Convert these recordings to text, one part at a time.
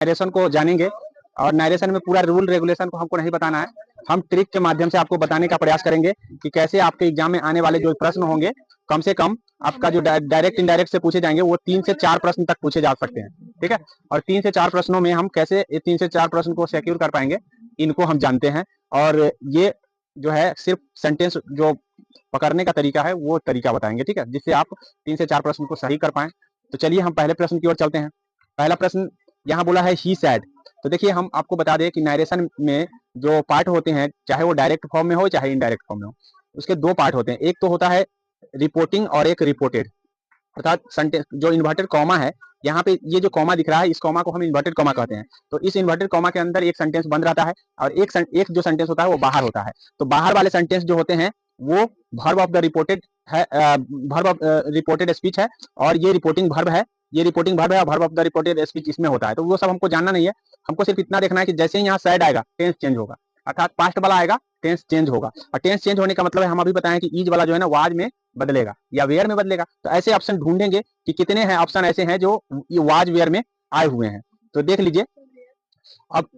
Narration को जानेंगे और नरेशन में पूरा रूल रेगुलेशन को हमको नहीं बताना है, हम ट्रिक के माध्यम से आपको बताने का प्रयास करेंगे कि कैसे आपके एग्जाम में आने वाले जो प्रश्न होंगे कम से कम आपका जो डायरेक्ट इनडायरेक्ट से पूछे जाएंगे वो 3 से 4 प्रश्न तक पूछे जा सकते हैं, ठीक है। और 3 से 4 प्रश्नों में हम कैसे 3 से 4 प्रश्न को सिक्योर कर पाएंगे इनको हम जानते हैं। और ये जो है सिर्फ सेंटेंस जो पकड़ने का तरीका है वो तरीका बताएंगे, ठीक है, जिससे आप 3 से 4 प्रश्न को सही कर पाए। तो चलिए हम पहले प्रश्न की ओर चलते हैं। पहला प्रश्न यहाँ बोला है ही सैड। तो देखिए हम आपको बता दें कि नरेशन में जो पार्ट होते हैं चाहे वो डायरेक्ट फॉर्म में हो चाहे इनडायरेक्ट फॉर्म में हो, उसके दो पार्ट होते हैं। एक तो होता है रिपोर्टिंग और एक रिपोर्टेड, अर्थात सेंटेंस जो इन्वर्टेड कॉमा है, यहाँ पे ये जो कॉमा दिख रहा है इस कॉमा को हम इन्वर्टेड कॉमा कहते हैं। तो इस इन्वर्टेड कॉमा के अंदर एक सेंटेंस बंद रहता है और एक जो सेंटेंस होता है वो बाहर होता है। तो बाहर वाले सेंटेंस जो होते हैं वो वर्ब ऑफ द रिपोर्टेड है, वर्ब ऑफ रिपोर्टेड स्पीच है, और ये रिपोर्टिंग वर्ब है, ये रिपोर्टिंग वर्ब है और verb of the reported speech इसमें होता है। तो वो सब हमको जानना नहीं है, हमको सिर्फ इतना देखना है कि जैसे ही यहाँ सैड आएगा टेंस चेंज होगा, अर्थात पास्ट वाला आएगा टेंस चेंज होगा। और टेंस चेंज होने का मतलब है हम अभी बताएं कि ईज वाला जो है ना वाज में बदलेगा या वेयर में बदलेगा। तो ऐसे ऑप्शन ढूंढेंगे कि कितने हैं ऑप्शन ऐसे हैं जो ये वाज वेयर में आए हुए हैं। तो देख लीजिए, अब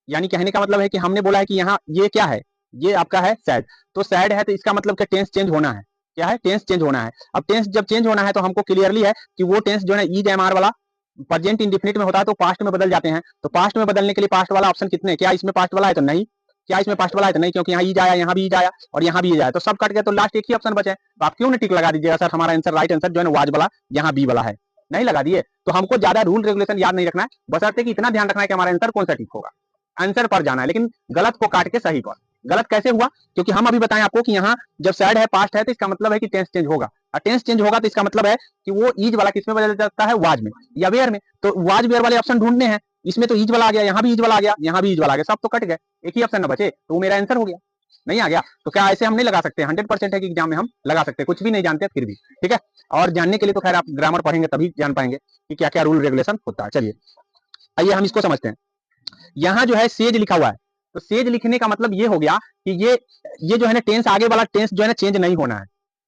यानी कहने का मतलब है कि हमने बोला है कि यहाँ ये क्या है, ये आपका है सैड। तो सैड है तो इसका मतलब क्या टेंस चेंज होना है, क्या है टेंस चेंज होना है। अब टेंस जब चेंज होना है तो हमको क्लियरली है कि वो टेंस जो है ईज एम आर वाला प्रेजेंट इंडिफिनिट में होता है तो पास्ट में बदल जाते हैं। तो पास्ट में बदलने के लिए पास्ट वाला ऑप्शन कितने, क्या इसमें पास्ट वाला है तो नहीं, क्या इसमें पास्ट वाला है तो नहीं, क्योंकि यहाँ ईज आया, यहाँ भी ईज आया और यहाँ भी ईज आया, तो सब कट गया, तो लास्ट एक ही ऑप्शन बचा है। तो आप क्यों नहीं टिक लगा दीजिएगा सर हमारा आंसर राइट आंसर जो है वाज वाला यहाँ बी वाला है, नहीं लगा दिए। तो हमको ज्यादा रूल रेगुलेशन याद नहीं रखना है, बशर्ते कि इतना ध्यान रखना है कि हमारा आंसर कौन सा ठीक होगा, आंसर पर जाना है, लेकिन गलत को काट के सही कौन। गलत कैसे हुआ, क्योंकि हम अभी बताएं आपको कि यहाँ जब सैड है पास्ट है तो इसका मतलब है कि टेंस चेंज होगा, और टेंस चेंज होगा तो इसका मतलब है कि वो ईज वाला किसमें बदल जाता है, वाज में या वेयर में। तो वाज वेयर वाले ऑप्शन ढूंढने हैं, इसमें तो ईज वाला आ गया, यहाँ भी ईज वाला आ गया, यहाँ भी ईज वाला आ गया, सब तो कट गए, एक ही ऑप्शन न बचे, तो मेरा आंसर हो गया, नहीं आ गया। तो क्या ऐसे हम नहीं लगा सकते, 100% है कि एग्जाम में हम लगा सकते हैं, कुछ भी नहीं जानते फिर भी, ठीक है। और जानने के लिए तो खैर आप ग्रामर पढ़ेंगे तभी जान पाएंगे कि क्या क्या रूल रेगुलेशन होता है। चलिए आइए हम इसको समझते हैं। यहाँ जो है सेज लिखा हुआ है, तो सेज लिखने का मतलब ये हो गया कि ये जो है ना टेंस आगे वाला टेंस जो है ना चेंज नहीं होना है,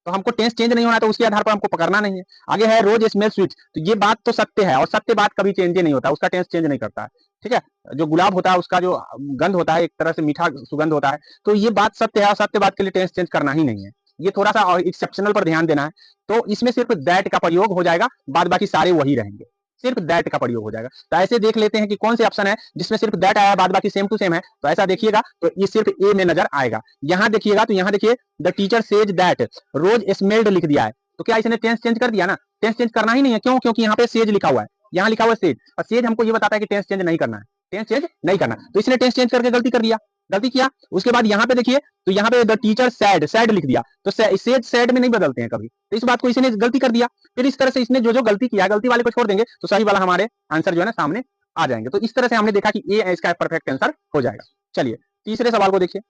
तो हमको टेंस चेंज नहीं होना है तो उसके आधार पर हमको पकड़ना नहीं है। आगे है रोज स्मेल स्वीट, तो ये बात तो सत्य है और सत्य बात कभी चेंज नहीं होता, उसका टेंस चेंज नहीं करता है, ठीक है। जो गुलाब होता है उसका जो गंध होता है एक तरह से मीठा सुगंध होता है, तो ये बात सत्य है और सत्य बात के लिए टेंस चेंज करना ही नहीं है, ये थोड़ा सा एक्सेप्शनल पर ध्यान देना है। तो इसमें सिर्फ दैट का प्रयोग हो जाएगा, बाद बाकी सारे वही रहेंगे, सिर्फ दैट का प्रयोग हो जाएगा। तो ऐसे देख लेते हैं कि कौन से ऑप्शन है जिसमें सिर्फ दैट आया, बाद बाकी सेम टू सेम है। तो ऐसा देखिएगा तो ये सिर्फ ए में नजर आएगा। यहाँ देखिएगा तो यहाँ देखिए the teacher says that rose smelled लिख दिया है, तो क्या इसने टेंस चेंज कर दिया ना, टेंस चेंज करना ही नहीं है, क्यों, क्योंकि यहाँ पे सेज लिखा हुआ है, यहाँ लिखा हुआ है सेज, और सेज हमको ये बताता है कि टेंस चेंज नहीं करना है, टेंस चेंज नहीं करना, तो इसने टेंस चेंज करके गलती कर दिया, गलती किया। उसके बाद यहाँ पे देखिए तो यहाँ पे द टीचर सैड, सैड लिख दिया, तो सेज सैड में नहीं बदलते हैं कभी, तो इस बात को इसने गलती कर दिया। फिर इस तरह से इसने जो जो गलती किया गलती वाले को छोड़ देंगे तो सही वाला हमारे आंसर जो है ना सामने आ जाएंगे। तो इस तरह से हमने देखा कि ए इसका परफेक्ट आंसर हो जाएगा। चलिए तीसरे सवाल को देखिए,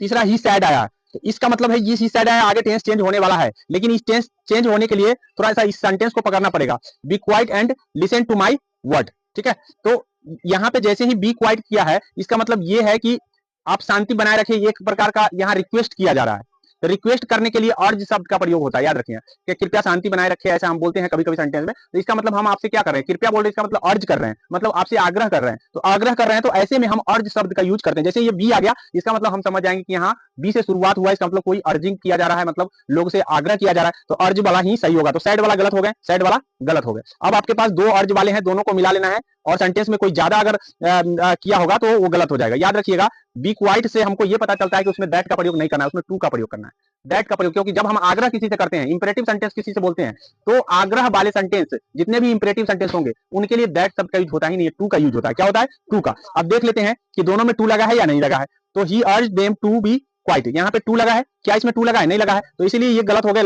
तीसरा ही सैड आया, तो इसका मतलब है ये ही सैड आया, आगे टेंस चेंज होने वाला है, लेकिन इस टेंस चेंज होने के लिए थोड़ा सा इस सेंटेंस को पकड़ना पड़ेगा, be quiet and listen to my word, ठीक है। तो यहाँ पे जैसे ही बी क्वाइट किया है इसका मतलब ये है कि आप शांति बनाए रखिए, एक प्रकार का यहाँ रिक्वेस्ट किया जा रहा है। तो रिक्वेस्ट करने के लिए अर्ज शब्द का प्रयोग होता है, याद रखिए कि कृपया शांति बनाए रखिए, ऐसा हम बोलते हैं कभी कभी सेंटेंस में। तो इसका मतलब हम आपसे क्या कर रहे हैं, कृपया बोल रहे हैं, इसका मतलब अर्ज कर रहे हैं, मतलब आपसे आग्रह कर रहे हैं। तो आग्रह कर रहे हैं तो ऐसे में हम अर्ज शब्द का यूज करते हैं। जैसे ये बी आ गया इसका मतलब हम समझ जाएंगे कि यहाँ बी से शुरुआत हुआ है, इसका मतलब कोई अर्जिंग किया जा रहा है, मतलब लोग से आग्रह किया जा रहा है, तो अर्ज वाला ही सही होगा। तो सैड वाला गलत हो गया, सैड वाला गलत हो गया। अब आपके पास दो अर्ज वाले हैं, दोनों को मिला लेना है, और सेंटेंस में कोई ज्यादा अगर किया होगा तो वो गलत हो जाएगा। याद रखिएगा बी क्वाइट से हमको ये पता चलता है कि उसमें दैट का प्रयोग नहीं करना है, उसमें टू का प्रयोग करना है, दैट का प्रयोग, क्योंकि जब हम आग्रह किसी से करते हैं, इंपरेटिव सेंटेंस किसी से बोलते हैं, तो आग्रह वाले सेंटेंस जितने भी इंपरेटिव सेंटेंस होंगे उनके लिए दैट शब्द का यूज होता ही नहीं है, टू का यूज होता है। क्या होता है, टू का। अब देख लेते हैं कि दोनों में टू लगा है या नहीं लगा है। तो ही अर्ज देम टू बी क्वाइट, यहाँ पे टू लगा है, क्या इसमें टू लगा है, नहीं लगा है, तो इसीलिए ये गलत हो गए,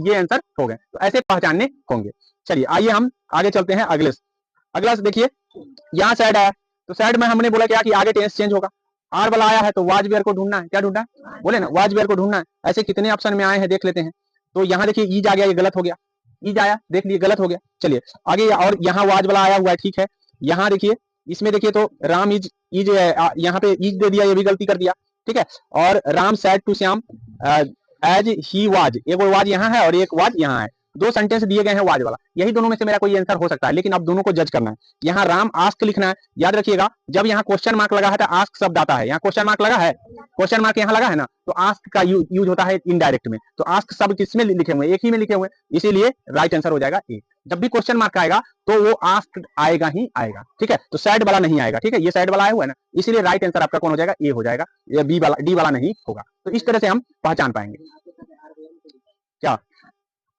ये आंसर हो गए। तो ऐसे पहचानने होंगे। चलिए आइए हम आगे चलते हैं अगला देखिए, यहाँ सैड आया, तो सैड में हमने बोला क्या कि आगे टेंस चेंज होगा, आर वाला आया है तो वाज वेयर को ढूंढना है, क्या ढूंढना है, बोले ना वाज वेयर को ढूंढना है। ऐसे कितने ऑप्शन में आए हैं देख लेते हैं। तो यहाँ देखिए ईज आ गया, ये गलत हो गया, ईज आया देख लिए गलत हो गया। चलिए आगे, और यहाँ वाज वाला आया हुआ है, ठीक है। यहाँ देखिए इसमें देखिए तो राम इज इज यहाँ पे इज दे दिया, ये भी गलती कर दिया, ठीक है। और Ram said to Shyam as he was, एक वाज यहाँ है और एक वाज यहाँ है, दो सेंटेंस दिए गए हैं वो आज वाला, यही दोनों में से मेरा कोई आंसर हो सकता है, लेकिन अब दोनों को जज करना है। यहाँ राम आस्क लिखना है, याद रखिएगा जब यहाँ क्वेश्चन मार्क लगा है तो आस्क शब्द आता है, यहाँ क्वेश्चन मार्क लगा है, क्वेश्चन मार्क यहाँ लगा है ना, तो आस्क का यूज होता है इनडायरेक्ट में, तो आस्क शब्द किसमें लिखे हुए, एक ही में लिखे हुए, इसीलिए राइट आंसर हो जाएगा ए। जब भी क्वेश्चन मार्क आएगा तो वो आस्क आएगा ही आएगा, ठीक है, तो साइड वाला नहीं आएगा, ठीक है, ये साइड वाला आया हुआ है ना, इसीलिए राइट आंसर आपका कौन हो जाएगा, ए हो जाएगा, ये बी वाला, डी वाला नहीं होगा। तो इस तरह से हम पहचान पाएंगे क्या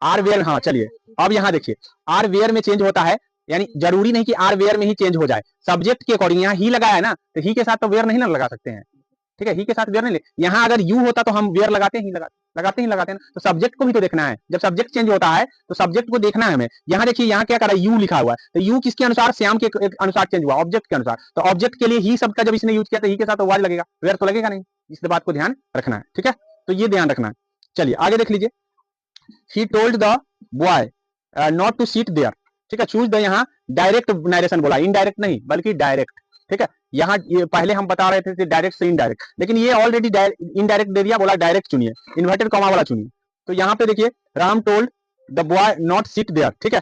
आर वेयर। हाँ चलिए अब यहाँ देखिए आर वेयर में चेंज होता है, यानी जरूरी नहीं कि आर वेयर में ही चेंज हो जाए, सब्जेक्ट के अकॉर्डिंग, यहाँ ही लगाया है ना, तो ही के साथ तो वेयर नहीं ना लगा सकते हैं, ठीक है, ही के साथ वेयर नहीं, यहाँ अगर यू होता तो हम वेयर लगाते ही लगाते हैं ना, तो सब्जेक्ट को भी तो देखना है, जब सब्जेक्ट चेंज होता है तो सब्जेक्ट को देखना है हमें। यहाँ देखिए यहाँ क्या कर रहा है, यू लिखा हुआ है, तो यू किसके अनुसार, श्याम के अनुसार चेंज हुआ, ऑब्जेक्ट के अनुसार, तो ऑब्जेक्ट के लिए ही शब्द का जब इसने यूज किया तो ही के साथ तो वाज लगेगा, वेयर तो लगेगा नहीं, इस बात को ध्यान रखना है, ठीक है, तो ये ध्यान रखना है। चलिए आगे देख लीजिए, he told the boy not to sit there, ठीक है, चूज द, यहाँ डायरेक्ट नरेशन बोला, इनडायरेक्ट नहीं बल्कि डायरेक्ट, ठीक है, यहाँ ये पहले हम बता रहे थे डायरेक्ट से इनडायरेक्ट, लेकिन ये ऑलरेडी इनडायरेक्ट दे दिया, बोला डायरेक्ट चुनिए, इन्वर्टेड कॉमा वाला चुनिए, तो यहाँ पे देखिए Ram told the boy not sit there, ठीक है।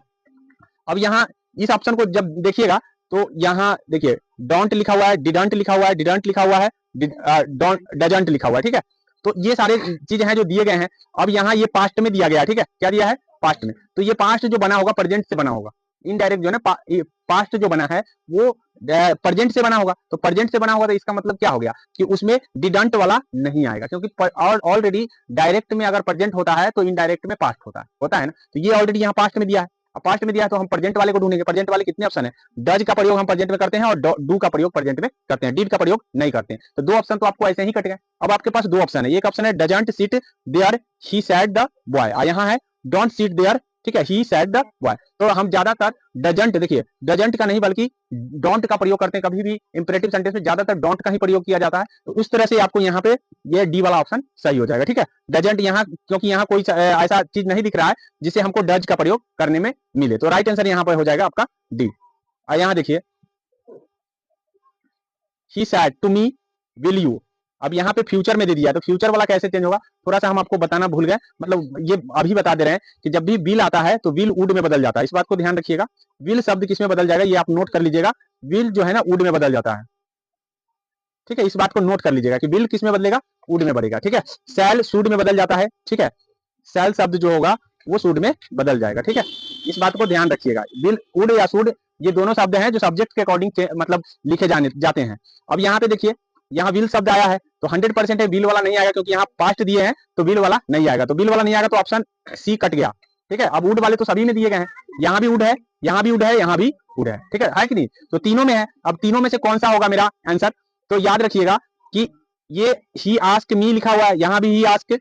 अब यहाँ इस ऑप्शन को जब देखिएगा तो यहाँ देखिए डोंट लिखा हुआ है, डिडंट लिखा हुआ है, डिडंट लिखा हुआ है, डजंट लिखा हुआ है, ठीक है, तो ये सारे चीजें हैं जो दिए गए हैं। अब यहाँ ये पास्ट में दिया गया है, ठीक है, क्या दिया है, पास्ट में, तो ये पास्ट जो बना होगा प्रेजेंट से बना होगा, इनडायरेक्ट जो है ना पास्ट जो बना है वो प्रेजेंट से बना होगा, तो प्रेजेंट से बना होगा तो इसका मतलब क्या हो गया कि उसमें डिडंट वाला नहीं आएगा, क्योंकि ऑलरेडी डायरेक्ट में अगर प्रेजेंट होता है तो इनडायरेक्ट में पास्ट होता है ना, तो ये ऑलरेडी यहाँ पास्ट में दिया है, अब पास्ट में दिया है तो हम प्रेजेंट वाले को ढूंढेंगे, प्रेजेंट वाले कितने ऑप्शन है, डज का प्रयोग हम प्रेजेंट में करते हैं और डू का प्रयोग प्रेजेंट में करते हैं, डिड का प्रयोग नहीं करते हैं, तो दो ऑप्शन तो आपको ऐसे ही कट गए। अब आपके पास दो ऑप्शन है, एक ऑप्शन है doesn't sit there he said the boy, यहाँ है डोंट सिट देयर, ठीक है, ही सैड द बॉय, तो हम ज्यादातर डजंट, देखिए डजंट का नहीं बल्कि डोंट का प्रयोग करते हैं, कभी भी इंपेरेटिव सेंटेंस में ज्यादातर डोंट का ही प्रयोग किया जाता है, तो इस तरह से आपको यहाँ पे ये डी वाला ऑप्शन सही हो जाएगा, ठीक है, डजंट यहाँ, क्योंकि यहाँ कोई ऐसा चीज नहीं दिख रहा है जिसे हमको डज का प्रयोग करने में मिले, तो राइट आंसर यहाँ पर हो जाएगा आपका डी। यहाँ देखिए he said to me will you, अब यहाँ पे फ्यूचर में दे दिया, तो फ्यूचर वाला कैसे चेंज होगा, थोड़ा सा हम आपको बताना भूल गए, मतलब ये अभी बता दे रहे हैं कि जब भी विल आता है तो विल वुड में बदल जाता है, इस बात को ध्यान रखिएगा, विल शब्द किस में बदल जाएगा ये आप नोट कर लीजिएगा, विल जो है ना वुड में बदल जाता है, ठीक है, इस बात को नोट कर लीजिएगा कि विल किस में बदलेगा, वुड में बढ़ेगा, ठीक है, सैल शुड में बदल जाता है, ठीक है, सैल शब्द जो होगा वो शुड में बदल जाएगा, ठीक है, इस बात को ध्यान रखिएगा, विल वुड या शुड ये दोनों शब्द हैं जो सब्जेक्ट के अकॉर्डिंग मतलब लिखे जाते हैं। अब यहाँ पे देखिए यहाँ विल शब्द आया है तो 100% है विल वाला नहीं आएगा, क्योंकि यहाँ पास्ट दिए हैं तो विल वाला नहीं आएगा, तो विल वाला नहीं आएगा तो ऑप्शन सी कट गया, ठीक है। अब वुड वाले तो सभी में दिए गए हैं, यहाँ भी वुड है, यहाँ भी वुड है, यहाँ भी वुड है, ठीक है कि नहीं, तो तीनों में है। अब तीनों में से कौन सा होगा मेरा आंसर, तो याद रखिएगा कि ये ही आस्क मी लिखा हुआ है, यहाँ भी ही आस्क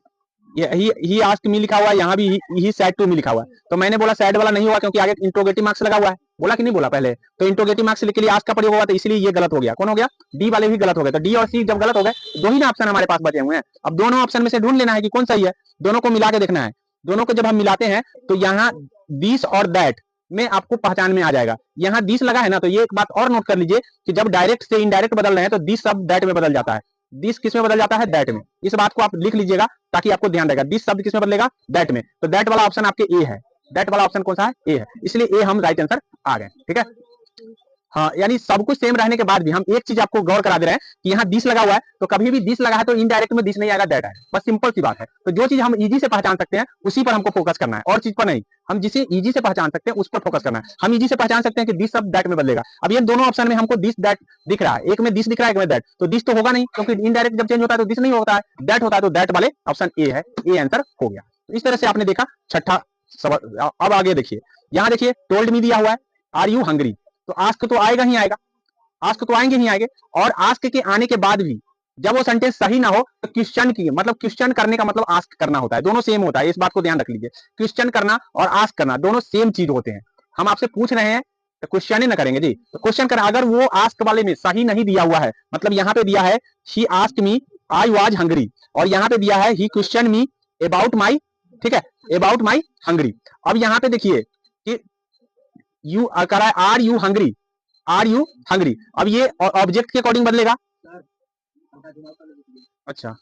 मी लिखा हुआ है, यहाँ भी ही सैड टू मी लिखा हुआ है, तो मैंने बोला सैड वाला नहीं हुआ क्योंकि आगे इंट्रोगेटिव मार्क्स लगा हुआ है, बोला कि नहीं बोला पहले, तो इंट्रोगेटिव मार्क्स के लिए आस्क का प्रयोग होगा, तो इसलिए ये गलत हो गया, कौन हो गया, डी वाले भी गलत हो गए, तो डी और सी जब गलत हो गए दो ही ना ऑप्शन हमारे पास बचे हुए हैं, अब दोनों ऑप्शन में से ढूंढ लेना है कि कौन सही है, दोनों को मिला के देखना है, दोनों को जब हम मिलाते हैं तो यहाँ दिस और दैट में आपको पहचान में आ जाएगा, यहाँ दिस लगा है ना, तो ये एक बात और नोट कर लीजिए कि जब डायरेक्ट से इनडायरेक्ट बदल रहे हैं तो दिस शब्द दैट में बदल जाता है, दिस किस में बदल जाता है, दैट में, इस बात को आप लिख लीजिएगा ताकि आपको ध्यान रहेगा, दिस शब्द किस में बदलेगा, दैट में, तो दैट वाला ऑप्शन आपके ए है, दैट वाला ऑप्शन कौन सा है, ए है, इसलिए ए हम राइट आंसर आ गए, ठीक है। हाँ यानी सब कुछ सेम रहने के बाद भी हम एक चीज आपको गौर करा दे रहे हैं कि यहाँ दिस लगा हुआ है, तो कभी भी दिस लगा है तो इनडायरेक्ट में दिस नहीं आएगा, दैट आएगा, बस सिंपल सी बात है। तो जो चीज हम इजी से पहचान सकते हैं उसी पर हमको फोकस करना है, और चीज पर नहीं, हम जिसे इजी से पहचान सकते हैं उस पर फोकस करना है। हम इजी से पहचान सकते हैं कि दिस शब्द दैट में बदलेगा, अब ये दोनों ऑप्शन में हमको दिस दैट दिख रहा है, एक में दिस दिख रहा है, एक में दैट, तो दिस तो होगा नहीं क्योंकि इनडायरेक्ट जब चेंज होता है तो दिस नहीं होता है, दैट होता है, तो दैट वाले ऑप्शन ए है, ए आंसर हो गया। तो इस तरह से आपने देखा छठा सवाल। अब आगे देखिए, यहाँ देखिए टोल्ड मी दिया हुआ है, आर यू हंग्री, तो आस्क तो आएगा ही आएगा, आस्क तो आएंगे ही आएंगे, और आस्क के आने के बाद भी जब वो सेंटेंस सही ना हो तो क्वेश्चन की मतलब क्वेश्चन करने का मतलब आस्क करना होता है, दोनों सेम होता है, इस बात को ध्यान रख लीजिए, क्वेश्चन करना और आस्क करना दोनों सेम चीज होते हैं। हम आपसे पूछ रहे हैं तो क्वेश्चन ही ना करेंगे जी, तो क्वेश्चन करना, अगर वो आस्क वाले में सही नहीं दिया हुआ है, मतलब यहाँ पे दिया है he asked me I was hungry, और यहाँ पे दिया है ही क्वेश्चन मी अबाउट माई, ठीक है, अबाउट माई हंग्री। अब यहाँ पे देखिए कि यू करा है are you hungry, are you hungry, अब ये ऑब्जेक्ट के अकॉर्डिंग बदलेगा, अच्छा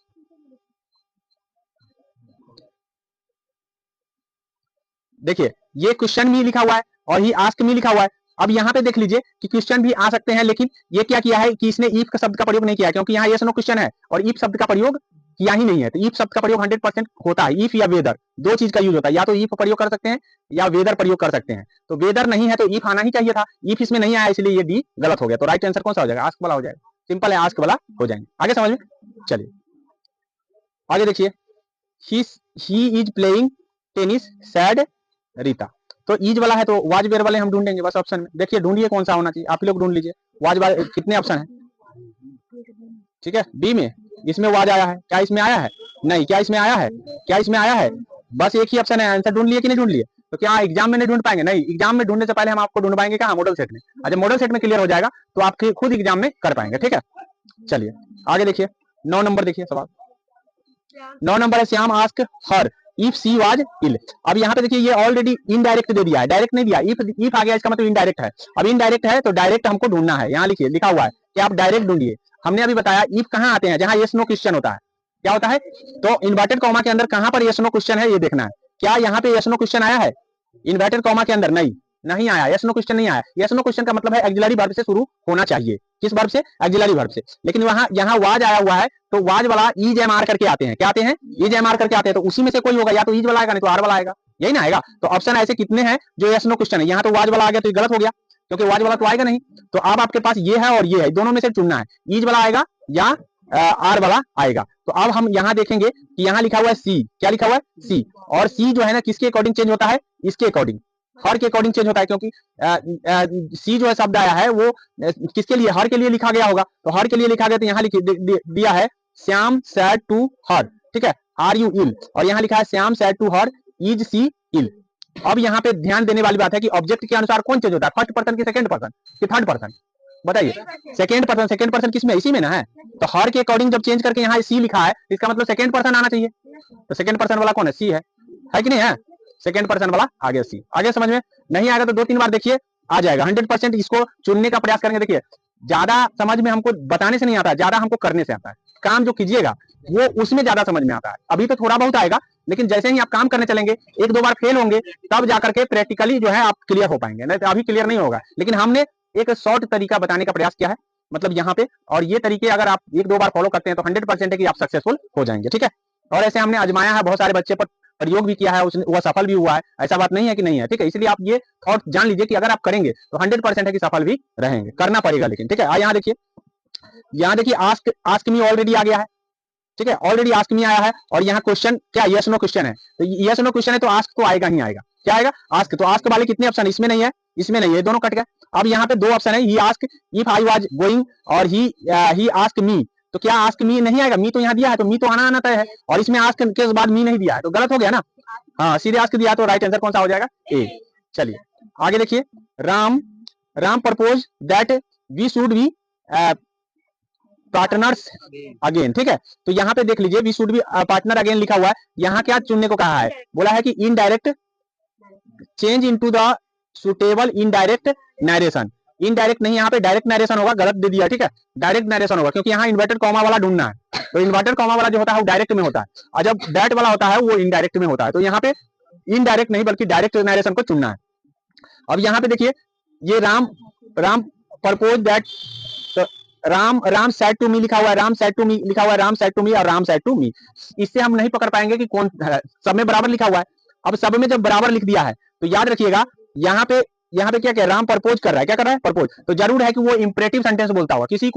देखिए ये क्वेश्चन मी लिखा हुआ है और ही आस्क मी लिखा हुआ है। अब यहाँ पे देख लीजिए कि क्वेश्चन भी आ सकते हैं, लेकिन ये क्या किया है कि इसने इफ का शब्द का प्रयोग नहीं किया, क्योंकि यहाँ यस नो क्वेश्चन है और इफ शब्द का प्रयोग किया ही नहीं है। तो इफ शब्द का प्रयोग 100% होता है, इफ या वेदर दो चीज का यूज होता है, या तो इफ प्रयोग कर सकते हैं या वेदर प्रयोग कर सकते हैं। तो वेदर नहीं है तो इफ आना ही चाहिए था, इफ इसमें नहीं आया इसलिए ये डी गलत हो गया। तो राइट आंसर कौन सा हो जाएगा? आस्क वाला हो जाएगा, सिंपल है, आस्क वाला हो जाएंगे। आगे समझ में, चलिए आगे देखिए, he is playing tennis sad Rita. तो ईज वाला है तो वाज वेयर वाले हम ढूंढेंगे बस ऑप्शन में। देखिए ढूंढिए कौन सा होना चाहिए, आप ही लोग ढूंढ लीजिए। वाज वाले कितने ऑप्शन है? ठीक है, बी में, इसमें वाज आया है, क्या इसमें आया है? नहीं। क्या इसमें आया है? क्या इसमें आया है? बस एक ही ऑप्शन है। आंसर ढूंढ लिए कि नहीं ढूंढ लिए? तो क्या एग्जाम में नहीं ढूंढ पाएंगे? नहीं, एग्जाम में ढूंढने से पहले हम आपको ढूंढ पाएंगे कहाँ? मॉडल सेट में। अच्छा मॉडल सेट में क्लियर हो जाएगा तो आप खुद एग्जाम में कर पाएंगे। ठीक है, चलिए आगे देखिए 9 नंबर देखिए सवाल। 9 नंबर है Shyam ask her if she was ill. अब यहाँ पे देखिए ये ऑलरेडी इनडायरेक्ट दे दिया है, डायरेक्ट नहीं दिया। इफ आ गया इसका मतलब इनडायरेक्ट है। अब इनडायरेक्ट है तो डायरेक्ट हमको ढूंढना है। यहाँ लिखिए, लिखा हुआ है कि आप डायरेक्ट ढूंढिए। हमने अभी बताया इफ कहाँ आते हैं? जहाँ यस नो क्वेश्चन होता है। क्या होता है? तो इन्वर्टेड कॉमा के अंदर कहाँ पर यस नो क्वेश्चन है ये देखना है। क्या यहाँ पे यस नो क्वेश्चन आया है इन्वर्टेड कॉमा के अंदर? नहीं, नहीं आया, यस नो क्वेश्चन नहीं आया। यस नो क्वेश्चन का मतलब है ऑक्सिलरी वर्ब से शुरू होना चाहिए। किस वर्ब से? ऑक्सिलरी वर्ब से। लेकिन वहां यहाँ वाज आया हुआ है तो वाज वाला ईज एम आर करके आते हैं। क्या आते हैं? ईज एम आर करके आते हैं। तो उसी में से कोई होगा, या तो ईज वाला आएगा नहीं तो आर वाला आएगा, यही ना आएगा। तो ऑप्शन ऐसे कितने हैं जो यस नो क्वेश्चन है? यहाँ तो वाज वाला आ गया तो ये गलत हो गया, क्योंकि वाज वाला तो आएगा नहीं। तो अब आपके पास ये है और ये है, दोनों में से चुनना है, ईज वाला आएगा या आर वाला आएगा। तो अब हम यहाँ देखेंगे कि यहाँ लिखा हुआ है सी। क्या लिखा हुआ है? सी। और सी जो है ना किसके अकॉर्डिंग चेंज होता है? इसके अकॉर्डिंग, हर के अकॉर्डिंग चेंज होता है। क्योंकि सी जो है शब्द आया है वो किसके लिए? हर के लिए लिखा गया होगा। तो हर के लिए लिखा गया तो यहाँ दिया है श्याम सैड टू हर। ठीक है, आर यू इल, और यहाँ लिखा है Shyam said to her is she ill. अब यहाँ पे ध्यान देने वाली बात है कि ऑब्जेक्ट के अनुसार कौन चेंज होता है? फर्स्ट पर्सन की सेकंड पर्सन की थर्ड पर्सन? बताइए। Second person. सेकंड पर्सन किसमें? इसी में ना है। तो हर के अकॉर्डिंग जब चेंज करके यहाँ सी लिखा है इसका मतलब सेकंड पर्सन आना चाहिए। तो सेकंड पर्सन वाला कौन है? सी है कि नहीं है? सेकंड पर्सन वाला आ गया सी। आगे समझ में नहीं आएगा तो 2-3 बार देखिए आ जाएगा। 100% इसको चुनने का प्रयास करेंगे। देखिए ज्यादा समझ में हमको बताने से नहीं आता है, ज्यादा हमको करने से आता है। काम जो कीजिएगा वो उसमें ज्यादा समझ में आता है। अभी तो थोड़ा बहुत आएगा, लेकिन जैसे ही आप काम करने चलेंगे 1-2 बार फेल होंगे तब जाकर के प्रैक्टिकली जो है आप क्लियर हो पाएंगे, नहीं तो अभी क्लियर नहीं होगा। लेकिन हमने एक शॉर्ट तरीका बताने का प्रयास किया है, मतलब यहाँ पे, और ये तरीके अगर आप 1-2 बार फॉलो करते हैं तो 100% है कि आप सक्सेसफुल हो जाएंगे। ठीक है, और ऐसे हमने आजमाया है, बहुत सारे बच्चे पर प्रयोग भी किया है, वह सफल भी हुआ है। ऐसा बात नहीं है कि नहीं है। ठीक है, इसलिए आप ये थॉट जान लीजिए कि अगर आप करेंगे तो 100% है कि सफल भी रहेंगे, करना पड़ेगा लेकिन। ठीक है, यहाँ देखिए, यहाँ देखिए आस्क मी ऑलरेडी आ गया है। ठीक है, ऑलरेडी आस्क मी आया है और यहाँ क्वेश्चन क्या? यस नो क्वेश्चन है। तो यस नो क्वेश्चन है तो आस्क तो आएगा ही आएगा। क्या आएगा? आस्क। तो आस्क वाले कितने ऑप्शन? इसमें नहीं है, इसमें नहीं है, दोनों कट गए। अब यहाँ पे 2 ऑप्शन है, he ask if I was going और ही आस्क मी। तो क्या आस्क मी नहीं आएगा? मी तो यहाँ दिया है तो मी तो आना तय है, और इसमें आस्क के बाद मी नहीं दिया है तो गलत हो गया ना। हाँ, सीधे आस्क दिया तो राइट आंसर कौन सा हो जाएगा? ए। चलिए आगे देखिए, Ram propose that we should be partners again. ठीक है, तो यहाँ पे देख लीजिए we should be partner again लिखा हुआ है। यहाँ क्या चुनने को कहा है? बोला है कि indirect change into the suitable indirect narration. Indirect नहीं, यहाँ पे डायरेक्ट नरेशन होगा, गलत दे दिया। ठीक है, डायरेक्ट नरेशन होगा क्योंकि यहाँ इन्वर्टेड कॉमा वाला ढूंढना है। तो इन्वर्टेड कॉमा वाला जो होता है वो डायरेक्ट में होता है, और जब दैट वाला होता है वो इनडायरेक्ट में होता है। तो यहाँ पे इनडायरेक्ट नहीं बल्कि डायरेक्ट नरेशन को चुनना है। अब यहाँ पे देखिए, ये Ram propose that Ram said to me लिखा हुआ है, राम सेड टू मी लिखा हुआ है, राम सेड टू मी और राम सेड टू मी। इससे हम नहीं पकड़ पाएंगे कि कौन, सब में बराबर लिखा हुआ है। अब सब में जब बराबर लिख दिया है तो याद रखिएगा यहाँ पे क्या क्या राम प्रपोज कर रहा है, क्या कर रहा है? प्रपोज। तो जरूर है कि वो इंपरेटिव सेंटेंस बोलता होगा, किसी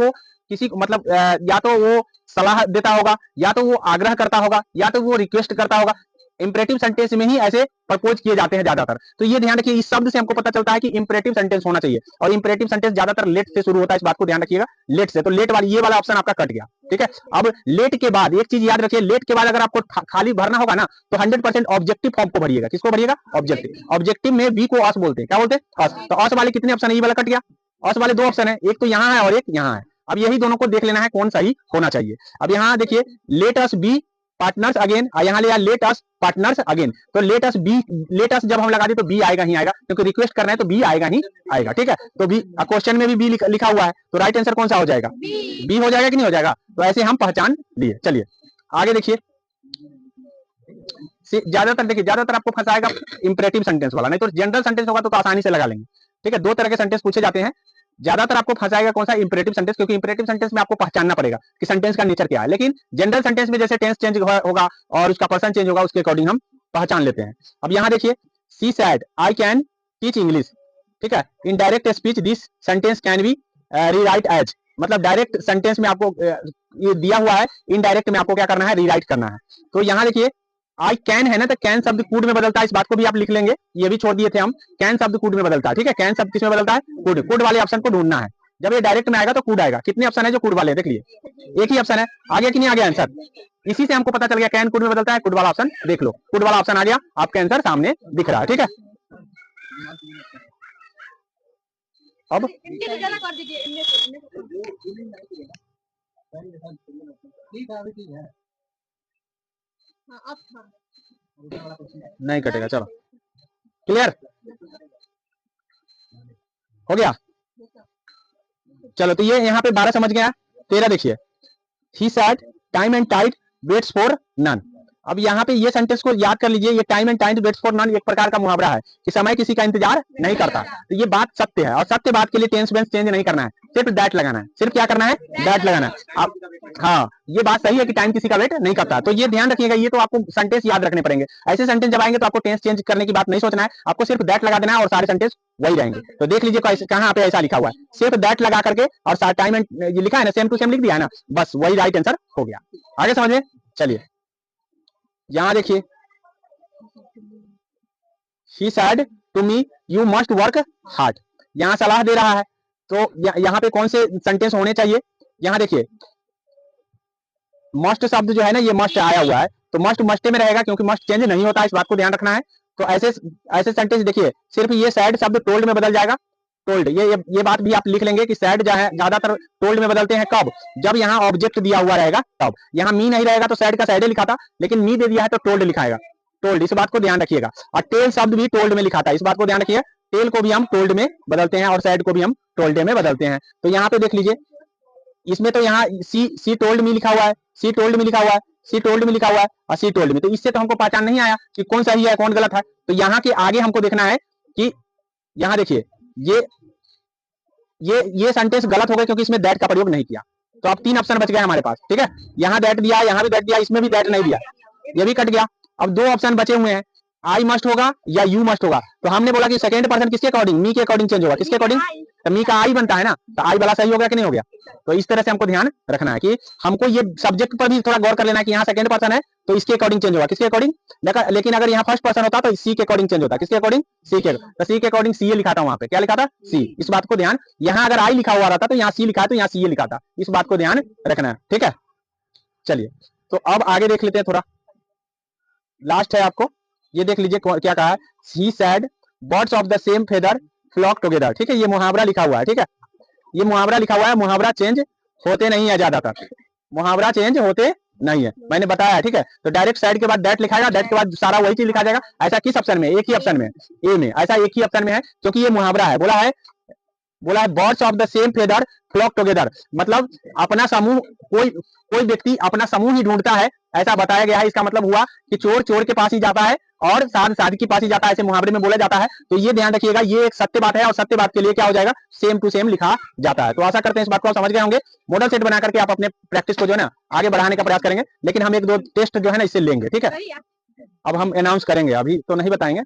को मतलब या तो वो सलाह देता होगा, या तो वो आग्रह करता होगा, या तो वो रिक्वेस्ट करता होगा। इंपरेटिव सेंटेंस में ही ऐसे प्रपोज किए जाते हैं ज्यादातर। तो ये ध्यान रखिए, इस शब्द से हमको पता चलता है कि इंपरेटिव सेंटेंस होना चाहिए, और इंपरेटिव सेंटेंस ज्यादातर लेट से शुरू होता है, इस बात को ध्यान रखिएगा, लेट से। तो लेट वाली ये वाला ऑप्शन आपका कट गया। ठीक है, अब लेट के बाद एक चीज याद रखिए, लेट के बाद अगर आपको खाली भरना होगा ना तो 100% ऑब्जेक्टिव फॉर्म को भरिएगा। किसको भरिएगा? ऑब्जेक्टिव। ऑब्जेक्टिव में बी को अस बोलते हैं। क्या बोलते हैं? अस। तो अस वाले कितने ऑप्शन है? ये वाला कट गया। अस वाले 2 ऑप्शन है, एक तो यहाँ है और एक यहाँ है। अब यही दोनों को देख लेना है कौन सही होना चाहिए। अब यहाँ देखिए, let us B partners again, यहाँ ले लेट अस पार्टनर्स अगेन। तो लेट अस जब हम लगा दे तो बी आएगा ही आएगा, क्योंकि रिक्वेस्ट करना है तो बी आएगा ही आएगा। ठीक है, तो बी क्वेश्चन में भी बी लिखा हुआ है, तो राइट आंसर कौन सा हो जाएगा? बी हो जाएगा कि नहीं हो जाएगा? तो ऐसे हम पहचान लिए। चलिए आगे देखिए, ज्यादातर देखिए, ज्यादातर आपको फंसाएगा इंपरेटिव सेंटेंस वाला, नहीं तो जनरल सेंटेंस होगा तो आसानी से लगा लेंगे। ठीक है, दो तरह के सेंटेंस पूछे जाते हैं। ज्यादातर आपको फंसाएगा कौन सा, इंपरेटिव सेंटेंस, क्योंकि इंपरेटिव सेंटेंस में आपको पहचानना पड़ेगा कि सेंटेंस का नेचर क्या है। लेकिन जनरल सेंटेंस में जैसे टेंस चेंज होगा और उसका पर्सन चेंज होगा, उसके अकॉर्डिंग हम पहचान लेते हैं। अब यहाँ देखिए, she said I can teach English. ठीक है, in direct speech this sentence can be rewrite as, मतलब डायरेक्ट सेंटेंस में आपको ये दिया हुआ है, इनडायरेक्ट में आपको क्या करना है, रीराइट करना है। तो यहाँ देखिए, आई कैन है ना, तो कैन शब्द कूड में बदलता है, इस बात को भी आप लिख लेंगे, ये भी छोड़ दिए थे हम। कैन शब्द कूड में बदलता है। ठीक है, कैन शब्द किसमें बदलता है, कूड। कूड वाले ऑप्शन को ढूंढना है। जब ये डायरेक्ट में आएगा तो कूड आएगा। कितने ऑप्शन है जो कूड वाले, देख लिए एक ही ऑप्शन है। आ गया कि नहीं आ गया आंसर? इसी से हमको पता चल गया कैन कूड में बदलता है। कूड वाला ऑप्शन देख लो, कूड वाला ऑप्शन आ गया, आपका आंसर सामने दिख रहा है। ठीक है, अब नहीं कटेगा, चलो क्लियर हो गया। चलो, तो ये यहाँ पे 12 समझ गया। 13 देखिए, he said time and tide waits for none. अब यहाँ पे ये सेंटेंस को याद कर लीजिए, ये time and tide waits for none एक प्रकार का मुहावरा है कि समय किसी का इंतजार नहीं करता। तो ये बात सत्य है, और सत्य बात के लिए टेंस वेंस चेंज नहीं करना है, सिर्फ दैट लगाना है। सिर्फ क्या करना है, दैट लगाना है। अब हाँ, ये बात सही है कि टाइम किसी का वेट नहीं करता, तो ये ध्यान रखिएगा। ये तो आपको सेंटेंस याद रखने पड़ेंगे। ऐसे सेंटेंस जब आएंगे तो आपको टेंस चेंज करने की बात नहीं सोचना है, आपको सिर्फ दैट लगा देना है और सारे सेंटेंस वही रहेंगे। तो देख लीजिए कहाँ पे ऐसा लिखा हुआ है, सिर्फ दैट लगा करके और टाइम एंड ये लिखा है ना, सेम टू सेम लिख दिया है ना, बस वही राइट आंसर हो गया। आगे समझिए। चलिए, यहां देखिए, he said to me you must work hard, यहां सलाह दे रहा है। तो यहाँ पे कौन से सेंटेंस होने चाहिए, यहाँ देखिए, मस्ट शब्द जो है ना, ये मस्ट आया हुआ है, तो मस्ट मस्टे में रहेगा, क्योंकि मस्ट चेंज नहीं होता, इस बात को ध्यान रखना है। तो ऐसे ऐसे सेंटेंस देखिए, सिर्फ ये सैड शब्द टोल्ड में बदल जाएगा। टोल्ड, ये बात भी आप लिख लेंगे कि सैड जो है ज्यादातर टोल्ड में बदलते हैं, कब, जब यहाँ ऑब्जेक्ट दिया हुआ रहेगा तब। यहाँ मी नहीं रहेगा तो सैड का सैडे लिखा था, लेकिन मी दे दिया है तो टोल्ड लिखाएगा, टोल्ड, इस बात को ध्यान रखिएगा। और टेल शब्द भी टोल्ड में लिखा था, इस बात को ध्यान रखिए, टेल को भी हम टोल्ड में बदलते हैं और सैड को भी हम टोल्डे में बदलते हैं। तो यहाँ पे देख लीजिए, इसमें तो यहाँ सी टोल्ड मी लिखा हुआ है, सी टोल्ड मी लिखा हुआ है, सी टोल्ड मी लिखा हुआ है और सी टोल्ड मी, तो इससे तो हमको पहचान नहीं आया कि कौन सही है कौन गलत है। तो यहाँ के आगे हमको देखना है कि यहाँ देखिए, ये सेंटेंस गलत हो गए क्योंकि इसमें दैट का प्रयोग नहीं किया। तो अब 3 ऑप्शन बच गए हमारे पास। ठीक है, यहाँ दैट दिया, यहाँ भी दैट दिया, इसमें भी दैट नहीं दिया, ये भी कट गया। अब 2 ऑप्शन बचे हुए हैं, आई मस्ट होगा या यू मस्ट होगा। तो हमने बोला कि सेकंड पर्सन किसके अकॉर्डिंग, मी के अकॉर्डिंग चेंज होगा, किसके अकॉर्डिंग, तो मी का आई बनता है ना, तो आई वाला सही हो गया कि नहीं हो गया। तो इस तरह से हमको ध्यान रखना है कि हमको ये सब्जेक्ट पर भी थोड़ा गौर कर लेना है कि यहाँ सेकंड पर्सन है तो इसके अकॉर्डिंग चेंज होगा, किसके अकॉर्डिंग। लेकिन अगर यहाँ फर्स्ट पर्सन होता तो सी के अकॉर्डिंग चेंज होता, किसके अकॉर्डिंग, सी के। तो सी के अकॉर्डिंग सी लिखा था, वहां पे क्या लिखा था, सी। इस बात को ध्यान, यहाँ अगर आई लिखा हुआ रहता तो यहाँ सी लिखा है तो यहाँ सी लिखा था, इस बात को ध्यान रखना है। ठीक है, चलिए, तो अब आगे देख लेते हैं, थोड़ा लास्ट है आपको, ये देख लीजिए क्या कहा है, he said birds of the same feather flock together. ठीक है, ये मुहावरा लिखा हुआ है। ठीक है, ये मुहावरा लिखा हुआ है, मुहावरा चेंज होते नहीं है ज्यादातर, मुहावरा चेंज होते नहीं है, मैंने बताया। ठीक है, तो डायरेक्ट साइड के बाद दैट लिखाएगा, दैट के बाद सारा वही चीज लिखा जाएगा। ऐसा किस ऑप्शन में, एक ही ऑप्शन में, ए में, ऐसा एक ही ऑप्शन में है क्योंकि ये मुहावरा है। बोला है birds of the same feather flock together, मतलब अपना समूह, कोई व्यक्ति अपना समूह ही ढूंढता है, ऐसा बताया गया है। इसका मतलब हुआ कि चोर चोर के पास ही जाता है और साध साध के पास ही जाता है, ऐसे मुहावरे में बोला जाता है। तो ये ध्यान रखिएगा, ये एक सत्य बात है और सत्य बात के लिए क्या हो जाएगा, सेम टू सेम लिखा जाता है। तो आशा करते हैं इस बात को आप समझ गए होंगे। मॉडल सेट बना करके आप अपने प्रैक्टिस को जो है ना आगे बढ़ाने का प्रयास करेंगे, लेकिन हम 1-2 टेस्ट जो है ना इससे लेंगे। ठीक है, अब हम अनाउंस करेंगे, अभी तो नहीं बताएंगे।